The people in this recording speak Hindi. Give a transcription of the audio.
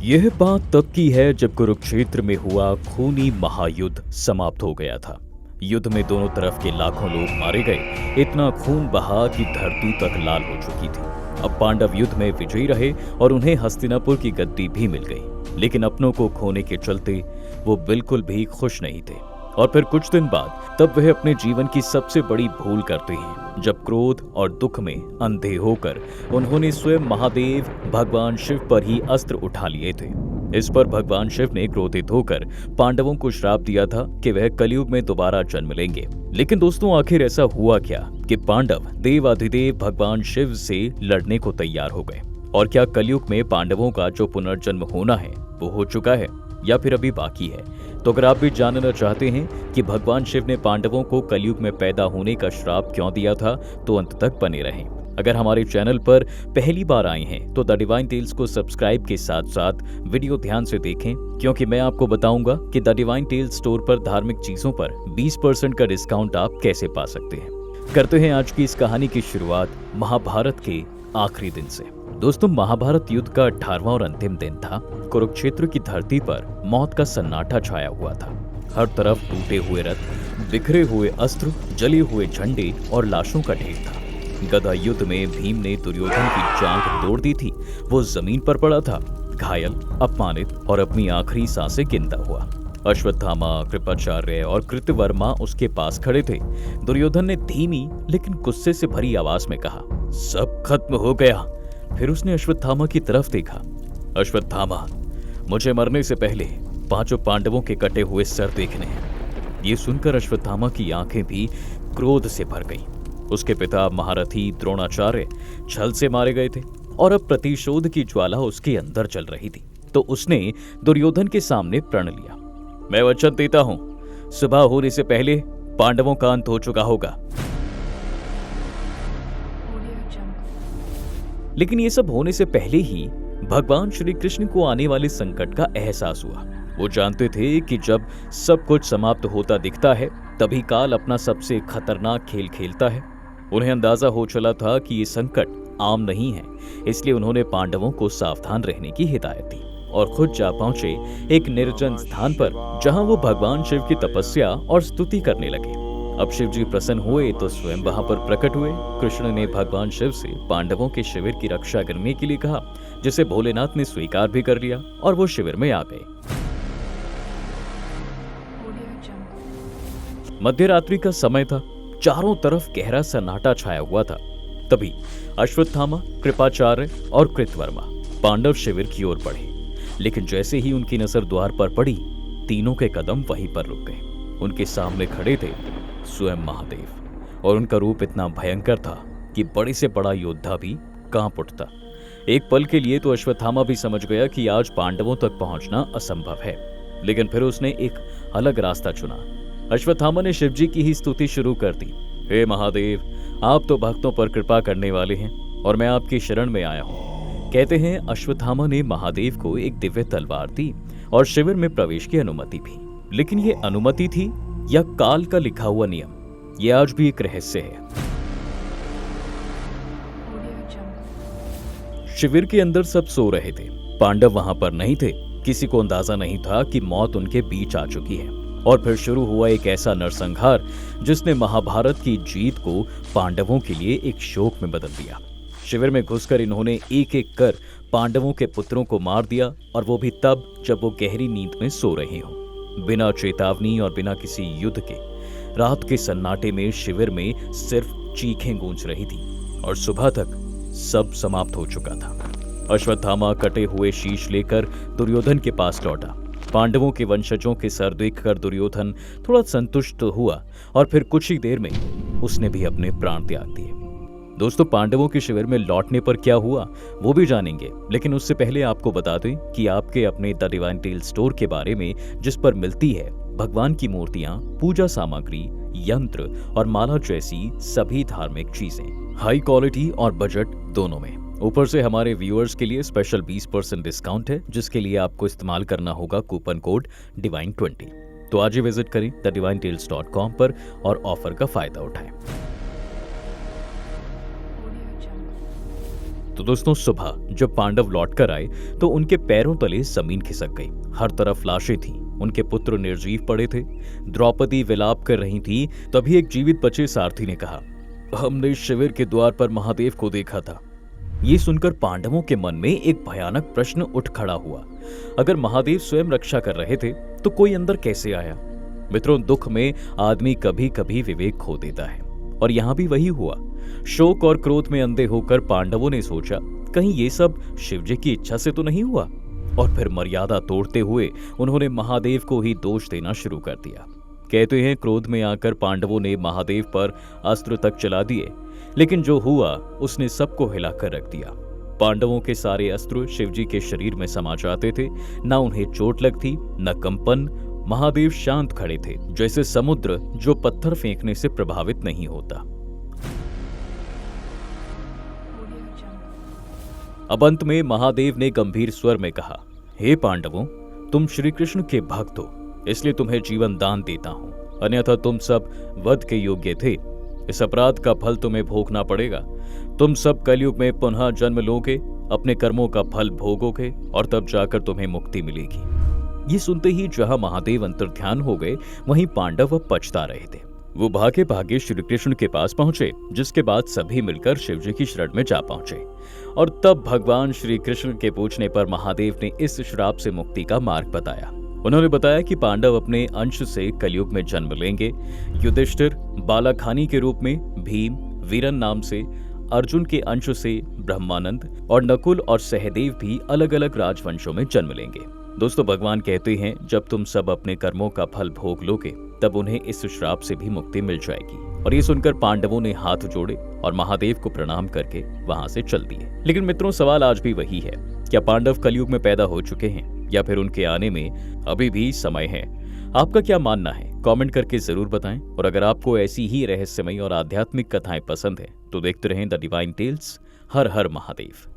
यह बात तब की है जब कुरुक्षेत्र में हुआ खूनी महायुद्ध समाप्त हो गया था। युद्ध में दोनों तरफ के लाखों लोग मारे गए, इतना खून बहा कि धरती तक लाल हो चुकी थी। अब पांडव युद्ध में विजयी रहे और उन्हें हस्तिनापुर की गद्दी भी मिल गई, लेकिन अपनों को खोने के चलते वो बिल्कुल भी खुश नहीं थे। और फिर कुछ दिन बाद तब वह अपने जीवन की सबसे बड़ी भूल करते हैं, जब क्रोध और दुख में अंधे होकर उन्होंने स्वयं महादेव भगवान शिव पर ही अस्त्र उठा लिए थे। इस पर भगवान शिव ने क्रोधित होकर पांडवों को श्राप दिया था कि वह कलयुग में दोबारा जन्म लेंगे। लेकिन दोस्तों, आखिर ऐसा हुआ क्या कि पांडव देवाधिदेव भगवान शिव से लड़ने को तैयार हो गए? और क्या कलयुग में पांडवों का जो पुनर्जन्म होना है वो हो चुका है या फिर अभी बाकी है? तो अगर आप भी जानना चाहते हैं कि भगवान शिव ने पांडवों को कलयुग में पैदा होने का श्राप क्यों दिया था, तो अंत तक बने रहें। अगर हमारे चैनल पर पहली बार आए हैं तो द डिवाइन टेल्स को सब्सक्राइब के साथ साथ वीडियो ध्यान से देखें, क्योंकि मैं आपको बताऊंगा कि द डिवाइन टेल्स स्टोर पर धार्मिक चीजों पर 20% का डिस्काउंट आप कैसे पा सकते हैं। करते हैं आज की इस कहानी की शुरुआत महाभारत के आखिरी दिन से। दोस्तों, महाभारत युद्ध का 18वां और अंतिम दिन था। कुरुक्षेत्र की धरती पर मौत का सन्नाटा छाया हुआ था। हर तरफ टूटे हुए रथ, बिखरे हुए अस्त्र, जले हुए झंडे और लाशों का ढेर था। गदा युद्ध में भीम ने दुर्योधन की जांघ तोड़ दी थी। वो जमीन पर पड़ा था, घायल, अपमानित और अपनी आखिरी सांसें गिनता हुआ। अश्वत्थामा, कृपाचार्य और कृतवर्मा उसके पास खड़े थे। दुर्योधन ने धीमी लेकिन गुस्से से भरी आवाज में कहा, सब खत्म हो गया। फिर उसने अश्वत्थामा की तरफ देखा। अश्वत्थामा, मुझे मरने से पहले 5 पांडवों के कटे हुए सर देखने हैं। ये सुनकर अश्वत्थामा की आंखें भी क्रोध से भर गईं। उसके पिता महारथी द्रोणाचार्य छल से मारे गए थे और अब प्रतिशोध की ज्वाला उसके अंदर चल रही थी। तो उसने दुर्योधन के सामने प्रण लिया, मैं वचन देता हूं, सुबह होने से पहले पांडवों का अंत हो चुका होगा। लेकिन ये सब होने से पहले ही भगवान श्री कृष्ण को आने वाले संकट का एहसास हुआ। वो जानते थे कि जब सब कुछ समाप्त होता दिखता है तभी काल अपना सबसे खतरनाक खेल खेलता है। उन्हें अंदाजा हो चला था कि ये संकट आम नहीं है, इसलिए उन्होंने पांडवों को सावधान रहने की हिदायत दी और खुद जा पहुंचे एक निर्जन स्थान पर, जहां वो भगवान शिव की तपस्या और स्तुति करने लगे। अब शिव जी प्रसन्न हुए तो स्वयं वहां पर प्रकट हुए। कृष्ण ने भगवान शिव से पांडवों के शिविर की रक्षा करने के लिए कहा, जिसे भोलेनाथ ने स्वीकार भी कर लिया और वो शिविर में आ गए। मध्य रात्रि का समय था, चारों तरफ गहरा सन्नाटा छाया हुआ था। तभी अश्वत्थामा, कृपाचार्य और कृतवर्मा पांडव शिविर की ओर बढ़े, लेकिन जैसे ही उनकी नजर द्वार पर पड़ी, तीनों के कदम वहीं पर रुक गए। उनके सामने खड़े थे स्वयं महादेव, और उनका रूप इतना भयंकर था कि बड़े से बड़ा योद्धा भी कांप उठता। एक पल के लिए तो अश्वत्थामा भी समझ गया कि आज पांडवों तक पहुंचना असंभव है, लेकिन फिर उसने एक अलग रास्ता चुना। अश्वत्थामा ने शिवजी की ही स्तुति शुरू कर दी, हे महादेव, आप तो भक्तों पर कृपा करने वाले हैं और मैं आपकी शरण में आया हूँ। कहते हैं अश्वत्थामा ने महादेव को एक दिव्य तलवार दी और शिविर में प्रवेश की अनुमति भी। लेकिन ये अनुमति थी या काल का लिखा हुआ नियम, ये आज भी एक रहस्य है। शिविर के अंदर सब सो रहे थे, पांडव वहां पर नहीं थे। किसी को अंदाजा नहीं था कि मौत उनके बीच आ चुकी है। और फिर शुरू हुआ एक ऐसा नरसंहार जिसने महाभारत की जीत को पांडवों के लिए एक शोक में बदल दिया। शिविर में घुसकर इन्होंने एक एक कर पांडवों के पुत्रों को मार दिया, और वो भी तब जब वो गहरी नींद में सो रहे हों। बिना चेतावनी और बिना किसी युद्ध के रात के सन्नाटे में शिविर में सिर्फ चीखें गूंज रही थी और सुबह तक सब समाप्त हो चुका था। अश्वत्थामा कटे हुए शीश लेकर दुर्योधन के पास लौटा। पांडवों के वंशजों के सर देखकर दुर्योधन थोड़ा संतुष्ट हुआ और फिर कुछ ही देर में उसने भी अपने प्राण त्याग दिए। दोस्तों, पांडवों के शिविर में लौटने पर क्या हुआ वो भी जानेंगे, लेकिन उससे पहले आपको बता दें कि आपके अपने द डिवाइन टेल स्टोर के बारे में, जिस पर मिलती है भगवान की मूर्तियां, पूजा सामग्री, यंत्र और माला जैसी सभी धार्मिक चीजें, हाई क्वालिटी और बजट दोनों में। ऊपर से हमारे व्यूअर्स के लिए स्पेशल 20% डिस्काउंट है, जिसके लिए आपको इस्तेमाल करना होगा कूपन कोड divine20। तो आज ही विजिट करें thedivinetales.com पर और ऑफर का फायदा उठाएं। तो दोस्तों सुबह जब पांडव लौटकर आए तो उनके पैरों तले जमीन खिसक गई। हर तरफ लाशें थीं। उनके पुत्र निर्जीव पड़े थे। द्रौपदी विलाप कर रही थी। तभी एक जीवित बचे सारथी ने कहा, हमने शिविर के द्वार पर महादेव को देखा था। ये सुनकर पांडवों के मन में एक भयानक प्रश्न उठ खड़ा हुआ। अगर महादेव स्वयं रक्षा कर रहे थे तो कोई अंदर कैसे आया? मित्रों, दुख में आदमी कभी कभी विवेक खो देता है और यहां भी वही हुआ। शोक और क्रोध में अंधे होकर पांडवों ने सोचा, कहीं ये सब शिवजी की इच्छा से तो नहीं हुआ। और फिर मर्यादा तोड़ते हुए उन्होंने महादेव को ही दोष देना शुरू कर दिया। कहते हैं क्रोध में आकर पांडवों ने महादेव पर अस्त्र तक चला दिए, लेकिन जो हुआ उसने सबको हिलाकर रख दिया। पांडवों के सारे अस्त्र शिवजी के शरीर में समा जाते थे। न उन्हें चोट लगती न कंपन। महादेव शांत खड़े थे, जैसे समुद्र जो पत्थर फेंकने से प्रभावित नहीं होता। अब अंत में महादेव ने गंभीर स्वर में कहा, हे पांडवों, तुम श्री कृष्ण के भक्त हो, इसलिए तुम्हें जीवन दान देता हूं, अन्यथा तुम सब वध के योग्य थे। इस अपराध का फल तुम्हें भोगना पड़ेगा। तुम सब कलयुग में पुनः जन्म लोगे, अपने कर्मों का फल भोगोगे और तब जाकर तुम्हें मुक्ति मिलेगी। ये सुनते ही जहां महादेव अंतर्ध्यान हो गए, वहीं पांडव अब पछता रहे थे। वो भागे भागे श्री कृष्ण के पास पहुंचे, जिसके बाद सभी मिलकर शिवजी की शरण में जा पहुंचे। और तब भगवान श्री कृष्ण के पूछने पर महादेव ने इस श्राप से मुक्ति का मार्ग बताया। उन्होंने बताया कि पांडव अपने अंश से कलयुग में जन्म लेंगे। युधिष्ठिर बालाखानी के रूप में, भीम वीरन नाम से, अर्जुन के अंश से ब्रह्मानंद और नकुल और सहदेव भी अलग अलग राजवंशों में जन्म लेंगे। दोस्तों, भगवान कहते हैं जब तुम सब अपने कर्मों का फल भोग लोगे तब उन्हें इस श्राप से भी मुक्ति मिल जाएगी। और ये सुनकर पांडवों ने हाथ जोड़े और महादेव को प्रणाम करके वहां से चल दिए। लेकिन मित्रों, सवाल आज भी वही है, क्या पांडव कलयुग में पैदा हो चुके हैं या फिर उनके आने में अभी भी समय है? आपका क्या मानना है? कमेंट करके जरूर बताएं। और अगर आपको ऐसी ही रहस्यमयी और आध्यात्मिक कथाएं पसंद है तो देखते रहें the divine tales. Har Har Mahadev.